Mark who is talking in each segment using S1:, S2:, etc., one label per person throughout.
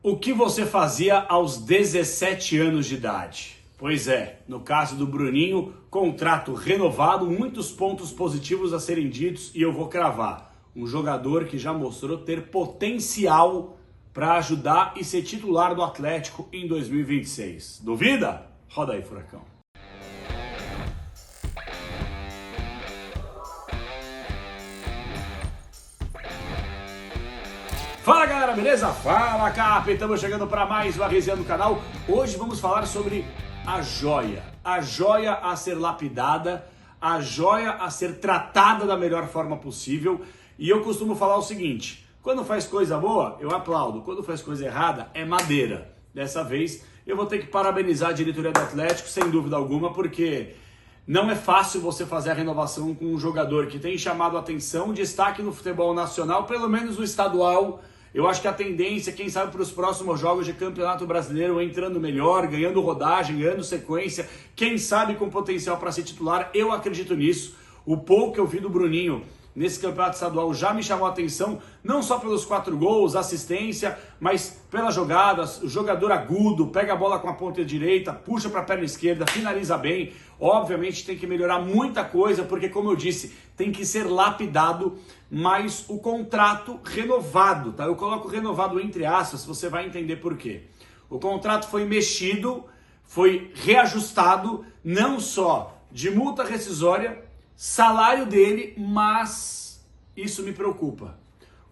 S1: O que você fazia aos 17 anos de idade? Pois é, no caso do Bruninho, contrato renovado, muitos pontos positivos a serem ditos e eu vou cravar. Um jogador que já mostrou ter potencial para ajudar e ser titular do Atlético em 2026. Duvida? Roda aí, Furacão. Fala galera, beleza? Fala Cap, estamos chegando para mais uma resenha do canal. Hoje vamos falar sobre a joia a ser lapidada, a joia a ser tratada da melhor forma possível. E eu costumo falar o seguinte: quando faz coisa boa, eu aplaudo, quando faz coisa errada, é madeira. Dessa vez eu vou ter que parabenizar a diretoria do Atlético, sem dúvida alguma, porque não é fácil você fazer a renovação com um jogador que tem chamado a atenção, destaque no futebol nacional, pelo menos no estadual. Eu acho que a tendência, quem sabe para os próximos jogos de Campeonato Brasileiro, entrando melhor, ganhando rodagem, ganhando sequência, quem sabe com potencial para ser titular, eu acredito nisso. O pouco que eu vi do Bruninho nesse campeonato estadual já me chamou a atenção, não só pelos 4 gols, assistência, mas pelas jogadas, o jogador agudo, pega a bola com a ponta direita, puxa para a perna esquerda, finaliza bem. Obviamente tem que melhorar muita coisa, porque como eu disse, tem que ser lapidado, mas o contrato renovado, tá? Eu coloco renovado entre aspas, você vai entender por quê. O contrato foi mexido, foi reajustado, não só de multa rescisória, salário dele, mas isso me preocupa.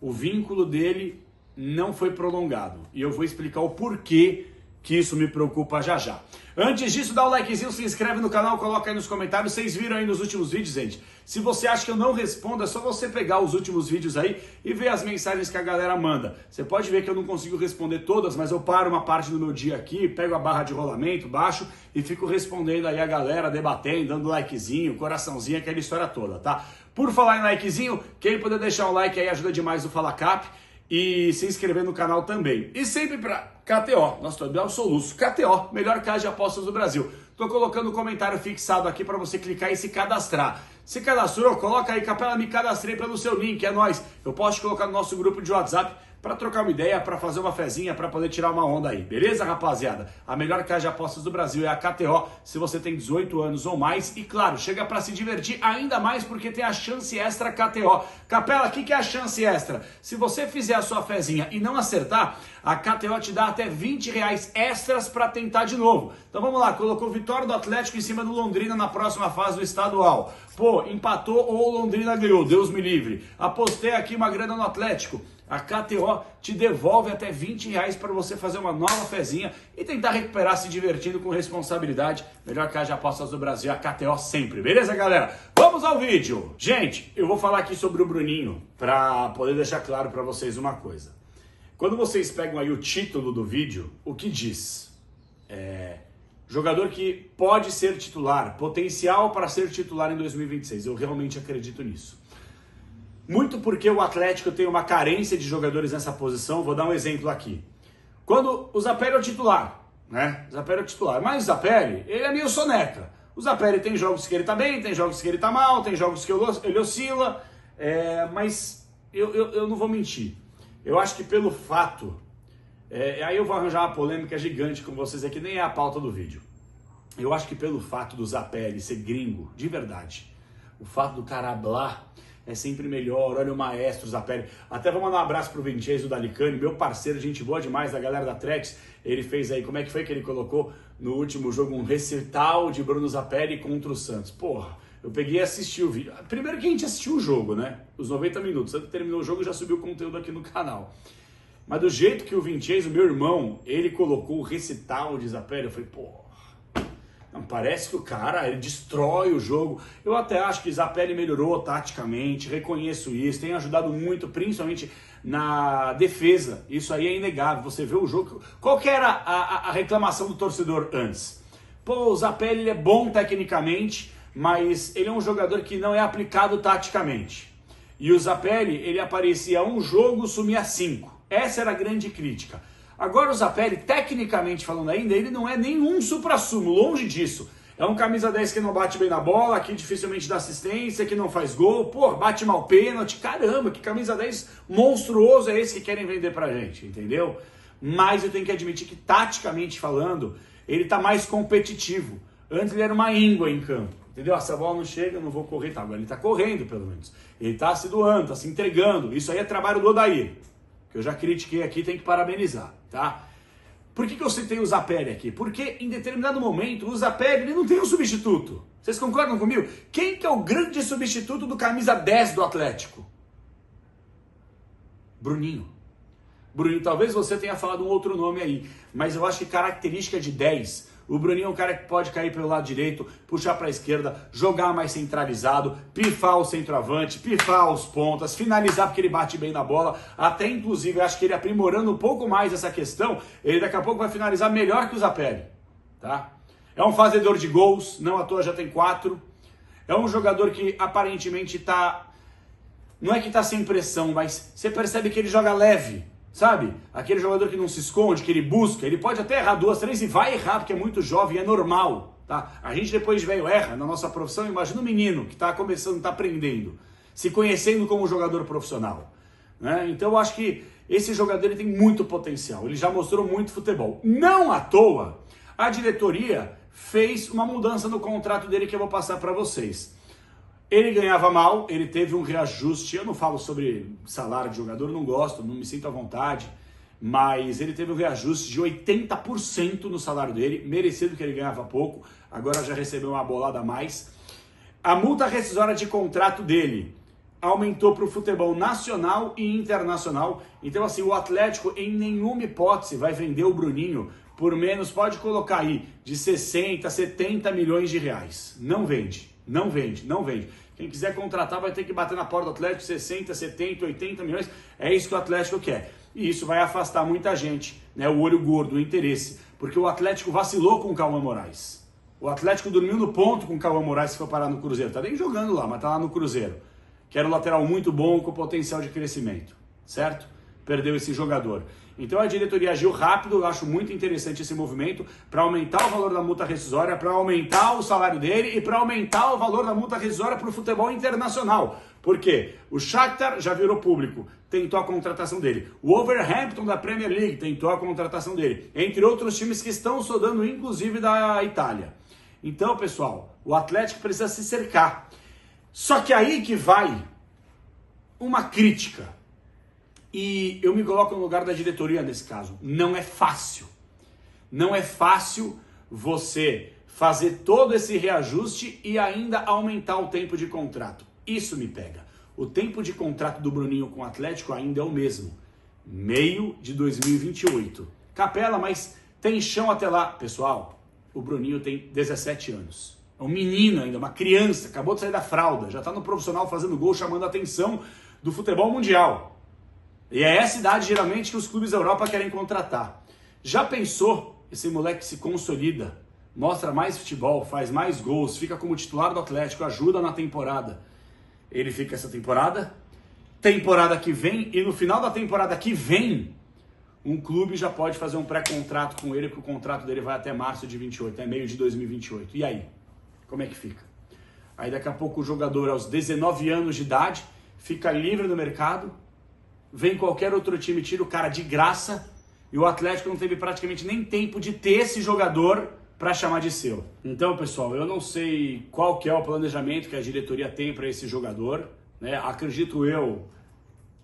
S1: O vínculo dele não foi prolongado. E eu vou explicar o porquê que isso me preocupa já já. Antes disso, dá o likezinho, se inscreve no canal, coloca aí nos comentários. Vocês viram aí nos últimos vídeos, gente? Se você acha que eu não respondo, é só você pegar os últimos vídeos aí e ver as mensagens que a galera manda. Você pode ver que eu não consigo responder todas, mas eu paro uma parte do meu dia aqui, pego a barra de rolamento, baixo e fico respondendo aí a galera, debatendo, dando likezinho, coraçãozinho, aquela história toda, tá? Por falar em likezinho, quem puder deixar um like aí ajuda demais o Fala Cap. E se inscrever no canal também. E sempre para KTO, nosso Abel Soluço. KTO, melhor casa de apostas do Brasil. Tô colocando o comentário fixado aqui para você clicar e se cadastrar. Se cadastrou, coloca aí, Capela, me cadastrei pelo seu link, é nóis. Eu posso te colocar no nosso grupo de WhatsApp para trocar uma ideia, para fazer uma fezinha, para poder tirar uma onda aí. Beleza, rapaziada? A melhor casa de apostas do Brasil é a KTO, se você tem 18 anos ou mais. E claro, chega para se divertir ainda mais porque tem a chance extra KTO. Capela, o que é a chance extra? Se você fizer a sua fezinha e não acertar, a KTO te dá até R$20 extras para tentar de novo. Então vamos lá, colocou vitória do Atlético em cima do Londrina na próxima fase do estadual. Pô, empatou ou o Londrina ganhou, Deus me livre. Apostei aqui uma grana no Atlético. A KTO te devolve até R$20 para você fazer uma nova fezinha e tentar recuperar se divertindo com responsabilidade. Melhor casa de apostas do Brasil, a KTO sempre. Beleza, galera? Vamos ao vídeo! Gente, eu vou falar aqui sobre o Bruninho para poder deixar claro para vocês uma coisa. Quando vocês pegam aí o título do vídeo, o que diz? Jogador que pode ser titular, potencial para ser titular em 2026. Eu realmente acredito nisso. Muito porque o Atlético tem uma carência de jogadores nessa posição. Vou dar um exemplo aqui. Quando o Zapelli é o titular, né? O Zapelli é o titular. Mas o Zapelli, ele é meio soneca. O Zapelli tem jogos que ele tá bem, tem jogos que ele tá mal, tem jogos que ele oscila. Mas eu não vou mentir. Eu acho que pelo fato... aí eu vou arranjar uma polêmica gigante com vocês aqui, nem é a pauta do vídeo. Eu acho que pelo fato do Zapelli ser gringo, de verdade, o fato do cara hablar é sempre melhor. Olha o maestro Zapelli. Até vou mandar um abraço pro Vincenzo Dalicani, meu parceiro, gente boa demais, da galera da Trex. Ele fez aí, como é que foi que ele colocou no último jogo? Um recital de Bruno Zapelli contra o Santos. Porra, eu peguei e assisti o vídeo. Primeiro que a gente assistiu o jogo, né? Os 90 minutos. Antes que terminou o jogo, já subiu o conteúdo aqui no canal. Mas do jeito que o Vincenzo, meu irmão, ele colocou o recital de Zapelli, eu falei, porra. Não, parece que o cara, ele destrói o jogo. Eu até acho que Zapelli melhorou taticamente, reconheço isso, tem ajudado muito, principalmente na defesa. Isso aí é inegável, você vê o jogo. Qual que era a reclamação do torcedor antes? Pô, o Zapelli ele é bom tecnicamente, mas ele é um jogador que não é aplicado taticamente. E o Zapelli, ele aparecia um jogo, sumia 5. Essa era a grande crítica. Agora o Zapelli, tecnicamente falando ainda, ele não é nenhum supra-sumo, longe disso. É um camisa 10 que não bate bem na bola, que dificilmente dá assistência, que não faz gol, pô, bate mal pênalti, caramba, que camisa 10 monstruoso é esse que querem vender pra gente, entendeu? mas eu tenho que admitir que, taticamente falando, ele tá mais competitivo. Antes ele era uma íngua em campo, entendeu? Se a bola não chega, eu não vou correr, tá? Agora ele tá correndo, pelo menos. Ele tá se doando, tá se entregando. Isso aí é trabalho do Odair, que eu já critiquei aqui, tem que parabenizar, tá? Por que eu citei o Zapelli aqui? Porque em determinado momento o Zapelli ele não tem um substituto. Vocês concordam comigo? Quem que é o grande substituto do camisa 10 do Atlético? Bruninho. Bruninho, talvez você tenha falado um outro nome aí, mas eu acho que característica de 10, o Bruninho é um cara que pode cair pelo lado direito, puxar para a esquerda, jogar mais centralizado, pifar o centroavante, pifar os pontas, finalizar porque ele bate bem na bola, até inclusive eu acho que ele aprimorando um pouco mais essa questão, ele daqui a pouco vai finalizar melhor que o Zapelli, tá? É um fazedor de gols, não à toa já tem 4, é um jogador que aparentemente tá, não é que tá sem pressão, mas você percebe que ele joga leve, sabe? Aquele jogador que não se esconde, que ele busca, ele pode até errar 2, 3 e vai errar, porque é muito jovem, é normal, tá? A gente depois de velho erra na nossa profissão, imagina um menino que tá começando, tá aprendendo, se conhecendo como jogador profissional, né? Então eu acho que esse jogador ele tem muito potencial, ele já mostrou muito futebol. Não à toa, a diretoria fez uma mudança no contrato dele que eu vou passar para vocês. Ele ganhava mal, ele teve um reajuste, eu não falo sobre salário de jogador, não gosto, não me sinto à vontade, mas ele teve um reajuste de 80% no salário dele, merecido que ele ganhava pouco, agora já recebeu uma bolada a mais. A multa rescisória de contrato dele aumentou para o futebol nacional e internacional, então assim, o Atlético em nenhuma hipótese vai vender o Bruninho por menos, pode colocar aí, de 60, 70 milhões de reais. Não vende. Não vende, não vende. Quem quiser contratar vai ter que bater na porta do Atlético 60, 70, 80 milhões. É isso que o Atlético quer. E isso vai afastar muita gente, né? O olho gordo, o interesse. Porque o Atlético vacilou com o Cauã Moraes. O Atlético dormiu no ponto com o Cauã Moraes se for parar no Cruzeiro. Tá nem jogando lá, mas tá lá no Cruzeiro. Que era um lateral muito bom com potencial de crescimento. Certo? Perdeu esse jogador. Então a diretoria agiu rápido, eu acho muito interessante esse movimento para aumentar o valor da multa rescisória, para aumentar o salário dele e para aumentar o valor da multa rescisória para o futebol internacional. Por quê? O Shakhtar já virou público, tentou a contratação dele. O Wolverhampton da Premier League tentou a contratação dele. Entre outros times que estão soldando, inclusive da Itália. Então, pessoal, o Atlético precisa se cercar. Só que aí que vai uma crítica. E eu me coloco no lugar da diretoria nesse caso. Não é fácil. Não é fácil você fazer todo esse reajuste e ainda aumentar o tempo de contrato. Isso me pega. O tempo de contrato do Bruninho com o Atlético ainda é o mesmo. Meio de 2028. Capela, mas tem chão até lá. Pessoal, o Bruninho tem 17 anos. É um menino ainda, uma criança. Acabou de sair da fralda. Já está no profissional fazendo gol, chamando a atenção do futebol mundial. E é essa idade, geralmente, que os clubes da Europa querem contratar. Já pensou? Esse moleque se consolida, mostra mais futebol, faz mais gols, fica como titular do Atlético, ajuda na temporada. Ele fica essa temporada que vem, e no final da temporada que vem, um clube já pode fazer um pré-contrato com ele, porque o contrato dele vai até março de 28, é meio de 2028. E aí? Como é que fica? Aí daqui a pouco o jogador, aos 19 anos de idade, fica livre no mercado, vem qualquer outro time, tira o cara de graça, e o Atlético não teve praticamente nem tempo de ter esse jogador para chamar de seu. Então, pessoal, eu não sei qual que é o planejamento que a diretoria tem para esse jogador, né? Acredito eu,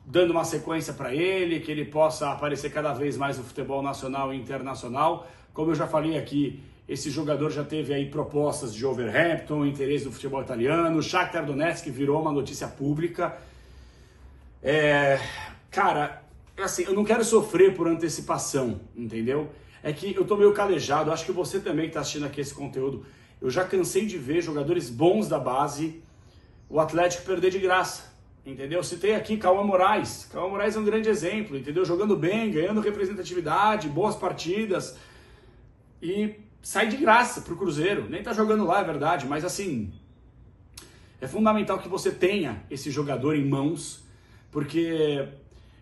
S1: dando uma sequência para ele, que ele possa aparecer cada vez mais no futebol nacional e internacional. Como eu já falei aqui, esse jogador já teve aí propostas de Wolverhampton, interesse do futebol italiano, o Shakhtar Donetsk virou uma notícia pública. Cara, assim, eu não quero sofrer por antecipação, entendeu? É que eu tô meio calejado, acho que você também que tá assistindo aqui esse conteúdo, eu já cansei de ver jogadores bons da base, o Atlético perder de graça, entendeu? Citei aqui Cauã Moraes é um grande exemplo, entendeu? Jogando bem, ganhando representatividade, boas partidas, e sai de graça pro Cruzeiro, nem tá jogando lá, é verdade, mas assim, é fundamental que você tenha esse jogador em mãos, porque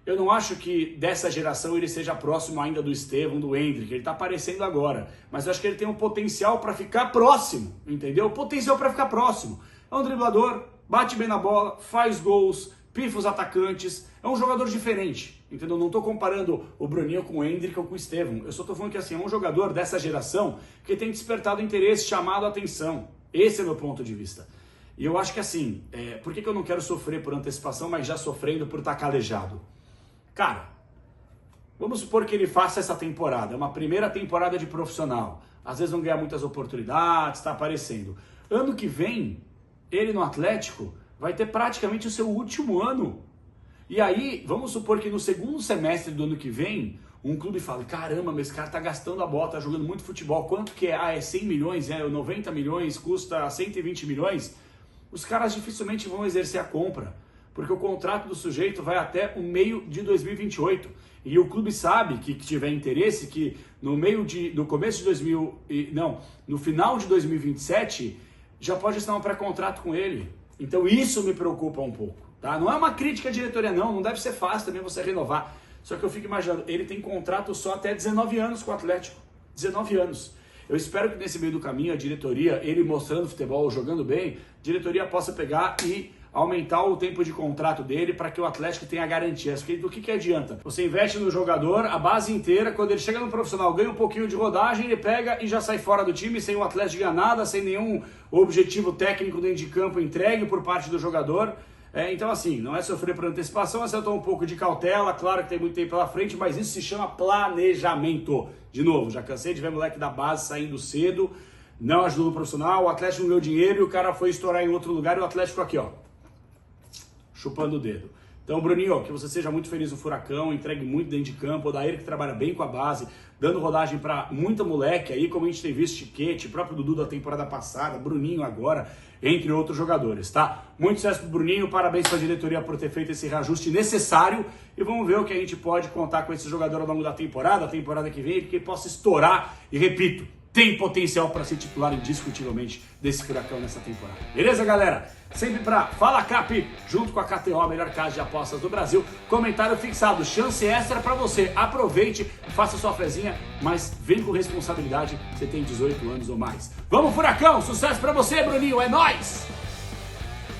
S1: eu não acho que dessa geração ele seja próximo ainda do Estevão, do Endrick, ele tá aparecendo agora, mas eu acho que ele tem um potencial para ficar próximo, entendeu? Potencial para ficar próximo. É um driblador, bate bem na bola, faz gols, pifa os atacantes, é um jogador diferente, entendeu? Não tô comparando o Bruninho com o Endrick ou com o Estevão, eu só tô falando que assim, é um jogador dessa geração que tem despertado interesse, chamado a atenção. Esse é o meu ponto de vista. E eu acho que assim, por que eu não quero sofrer por antecipação, mas já sofrendo por estar calejado? Cara, vamos supor que ele faça essa temporada, é uma primeira temporada de profissional. Às vezes não ganha muitas oportunidades, está aparecendo. Ano que vem, ele no Atlético vai ter praticamente o seu último ano. E aí, vamos supor que no segundo semestre do ano que vem, um clube fala, caramba, mas esse cara tá gastando a bola, tá jogando muito futebol. Quanto que é? Ah, é 100 milhões, 90 milhões, custa 120 milhões. Os caras dificilmente vão exercer a compra, porque o contrato do sujeito vai até o meio de 2028. E o clube sabe que tiver interesse, que no final de 2027, já pode assinar um pré-contrato com ele. Então isso me preocupa um pouco, tá? Não é uma crítica à diretoria não deve ser fácil também você renovar. Só que eu fico imaginando, ele tem contrato só até 19 anos com o Atlético. 19 anos. Eu espero que nesse meio do caminho a diretoria, ele mostrando futebol, jogando bem, a diretoria possa pegar e aumentar o tempo de contrato dele para que o Atlético tenha garantias. Porque do que adianta? Você investe no jogador, a base inteira, quando ele chega no profissional, ganha um pouquinho de rodagem, ele pega e já sai fora do time, sem o Atlético ganhar nada, sem nenhum objetivo técnico dentro de campo entregue por parte do jogador. Então assim, não é sofrer por antecipação, mas eu tô um pouco de cautela, claro que tem muito tempo pela frente, mas isso se chama planejamento. De novo, já cansei de ver moleque da base saindo cedo, não ajudou no profissional, o Atlético não ganhou dinheiro e o cara foi estourar em outro lugar e o Atlético aqui, ó, chupando o dedo. Então, Bruninho, que você seja muito feliz no Furacão, entregue muito dentro de campo, o Odair que trabalha bem com a base, dando rodagem para muita moleque aí, como a gente tem visto, Chiquete, o próprio Dudu da temporada passada, Bruninho agora, entre outros jogadores, tá? Muito sucesso pro Bruninho, parabéns pra diretoria por ter feito esse reajuste necessário e vamos ver o que a gente pode contar com esse jogador ao longo da temporada, a temporada que vem, que possa estourar e, repito, tem potencial para ser titular indiscutivelmente desse Furacão nessa temporada. Beleza, galera? Sempre para Fala Cap, junto com a KTO, a melhor casa de apostas do Brasil. Comentário fixado, chance extra para você. Aproveite, faça sua fezinha, mas vem com responsabilidade, você tem 18 anos ou mais. Vamos, Furacão! Sucesso para você, Bruninho! É nóis!